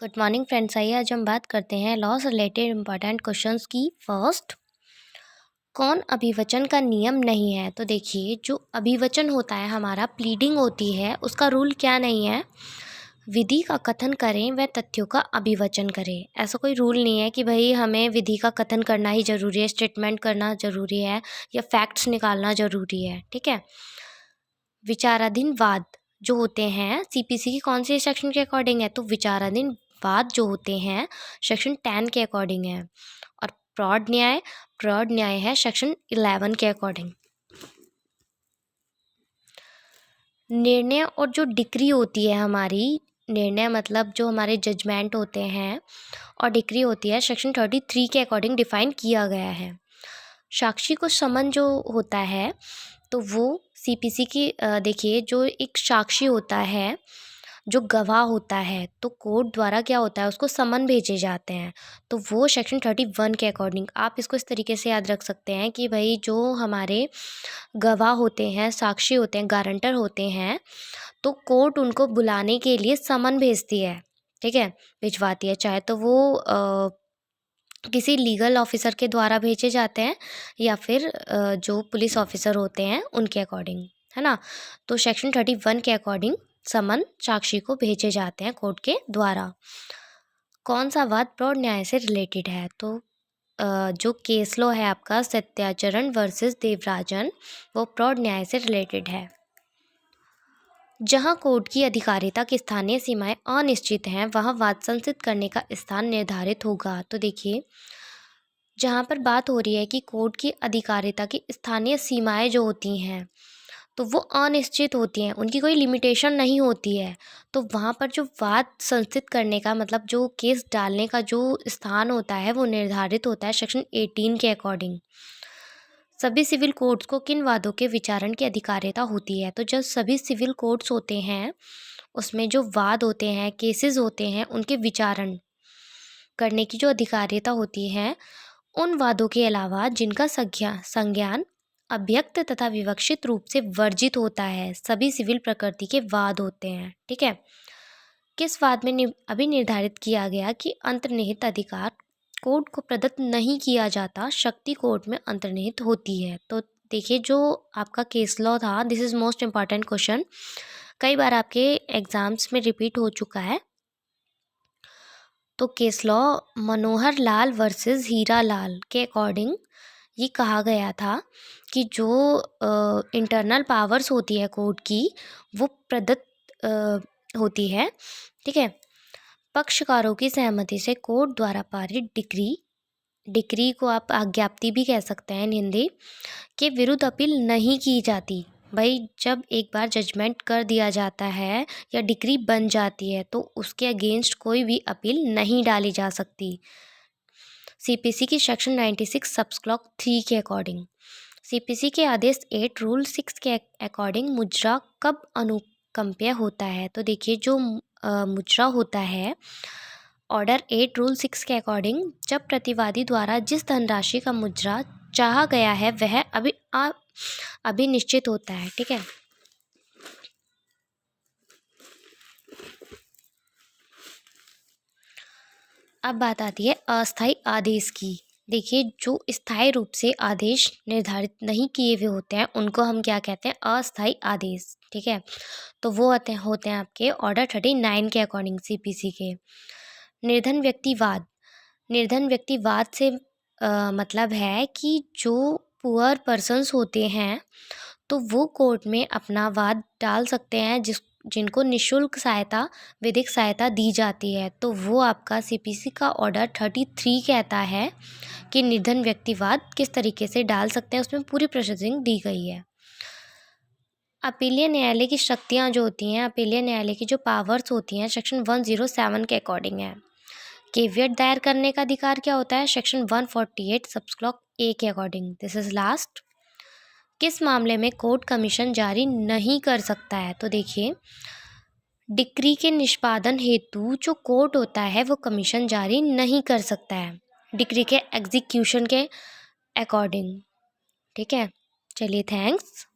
Good morning friends. आइए आज हम बात करते हैं लॉ से रिलेटेड इम्पॉर्टेंट क्वेश्चंस की। फर्स्ट, कौन अभिवचन का नियम नहीं है? तो देखिए, जो अभिवचन होता है हमारा, प्लीडिंग होती है, उसका रूल क्या नहीं है? विधि का कथन करें व तथ्यों का अभिवचन करें। ऐसा कोई रूल नहीं है कि भाई हमें विधि का कथन करना ही ज़रूरी है, स्टेटमेंट करना ज़रूरी है या फैक्ट्स निकालना ज़रूरी है। ठीक है। विचाराधीन वाद जो होते हैं सीपीसी की कौन से सेक्शन के अकॉर्डिंग है? तो विचाराधीन वाद जो होते हैं सेक्शन 10 के अकॉर्डिंग है। और प्रौढ़ न्याय है सेक्शन 11 के अकॉर्डिंग। निर्णय और जो डिक्री होती है हमारी, निर्णय मतलब जो हमारे जजमेंट होते हैं, और डिक्री होती है सेक्शन 33 के अकॉर्डिंग डिफाइन किया गया है। साक्षी को समन जो होता है तो वो सीपीसी की देखिए, जो एक साक्षी होता है, जो गवाह होता है, तो कोर्ट द्वारा क्या होता है, उसको समन भेजे जाते हैं। तो वो सेक्शन 31 के अकॉर्डिंग आप इसको इस तरीके से याद रख सकते हैं कि भाई जो हमारे गवाह होते हैं, साक्षी होते हैं, गारंटर होते हैं, तो कोर्ट उनको बुलाने के लिए समन भेजती है। ठीक है, भिजवाती है। चाहे तो वो किसी लीगल ऑफिसर के द्वारा भेजे जाते हैं या फिर जो पुलिस ऑफिसर होते हैं उनके अकॉर्डिंग, है ना। तो सेक्शन 31 के अकॉर्डिंग समन साक्षी को भेजे जाते हैं कोर्ट के द्वारा। कौन सा वाद प्रौढ़ न्याय से रिलेटेड है? तो जो केस लॉ है आपका सत्याचरण वर्सेस देवराजन, वो प्रौढ़ न्याय से रिलेटेड है। जहां कोर्ट की अधिकारिता की स्थानीय सीमाएं अनिश्चित हैं, वहां वाद संचित करने का स्थान निर्धारित होगा। तो देखिए, जहाँ पर बात हो रही है कि कोर्ट की अधिकारिता की स्थानीय सीमाएं जो होती हैं, तो वो अनिश्चित होती हैं, उनकी कोई लिमिटेशन नहीं होती है। तो वहाँ पर जो वाद संचित करने का मतलब जो केस डालने का जो स्थान होता है, वो निर्धारित होता है सेक्शन 18 के अकॉर्डिंग। सभी सिविल कोर्ट्स को किन वादों के विचारण की अधिकारिता होती है? तो जब सभी सिविल कोर्ट्स होते हैं, उसमें जो वाद होते हैं, केसेस होते हैं, उनके विचारण करने की जो अधिकारिता होती है, उन वादों के अलावा जिनका संज्ञान अव्यक्त तथा विवक्षित रूप से वर्जित होता है, सभी सिविल प्रकृति के वाद होते हैं। ठीक है। किस वाद में अभी निर्धारित किया गया कि अंतर्निहित अधिकार कोर्ट को प्रदत्त नहीं किया जाता, शक्ति कोर्ट में अंतर्निहित होती है। तो देखिए, जो आपका केस लॉ था, this is most important question, कई बार आपके एग्जाम्स में रिपीट हो चुका है। तो case law Manohar Lal versus Hira Lal के अकॉर्डिंग ये कहा गया था कि जो इंटरनल पावर्स होती है कोर्ट की, वो प्रदत्त होती है। ठीक है। पक्षकारों की सहमति से कोर्ट द्वारा पारित डिक्री को आप आज्ञप्ति भी कह सकते हैं इन हिंदी, के विरुद्ध अपील नहीं की जाती। भाई, जब एक बार जजमेंट कर दिया जाता है या डिक्री बन जाती है, तो उसके अगेंस्ट कोई भी अपील नहीं डाली जा सकती। सीपीसी की सेक्शन 96 सबक्लॉज 3 के अकॉर्डिंग, सीपीसी के आदेश 8 रूल 6 के अकॉर्डिंग मुजरा कब अनुकंप्य होता है? तो देखिए, जो मुजरा होता है, ऑर्डर 8 रूल 6 के अकॉर्डिंग, जब प्रतिवादी द्वारा जिस धनराशि का मुजरा चाहा गया है वह अभी निश्चित होता है। ठीक है। अब बात आती है अस्थायी आदेश की। देखिए, जो स्थायी रूप से आदेश निर्धारित नहीं किए हुए होते हैं, उनको हम क्या कहते हैं? अस्थायी आदेश। ठीक है। तो वो होते हैं आपके ऑर्डर 39 के अकॉर्डिंग सीपीसी के। निर्धन व्यक्तिवाद से मतलब है कि जो पुअर पर्सन्स होते हैं, तो वो कोर्ट में अपना वाद डाल सकते हैं, जिनको निःशुल्क सहायता, विधिक सहायता दी जाती है। तो वो आपका सीपीसी का ऑर्डर 33 कहता है कि निर्धन व्यक्तिवाद किस तरीके से डाल सकते हैं, उसमें पूरी प्रोसेसिंग दी गई है। अपीलीय न्यायालय की शक्तियाँ जो होती हैं, अपीलीय न्यायालय की जो पावर्स होती हैं, सेक्शन 107 के अकॉर्डिंग है। केवियट दायर करने का अधिकार क्या होता है? सेक्शन 148 सबक्लॉज ए के अकॉर्डिंग। This is last. किस मामले में कोर्ट कमीशन जारी नहीं कर सकता है? तो देखिए, डिक्री के निष्पादन हेतु जो कोर्ट होता है, वो कमीशन जारी नहीं कर सकता है, डिक्री के एग्जीक्यूशन के अकॉर्डिंग। ठीक है। चलिए, थैंक्स।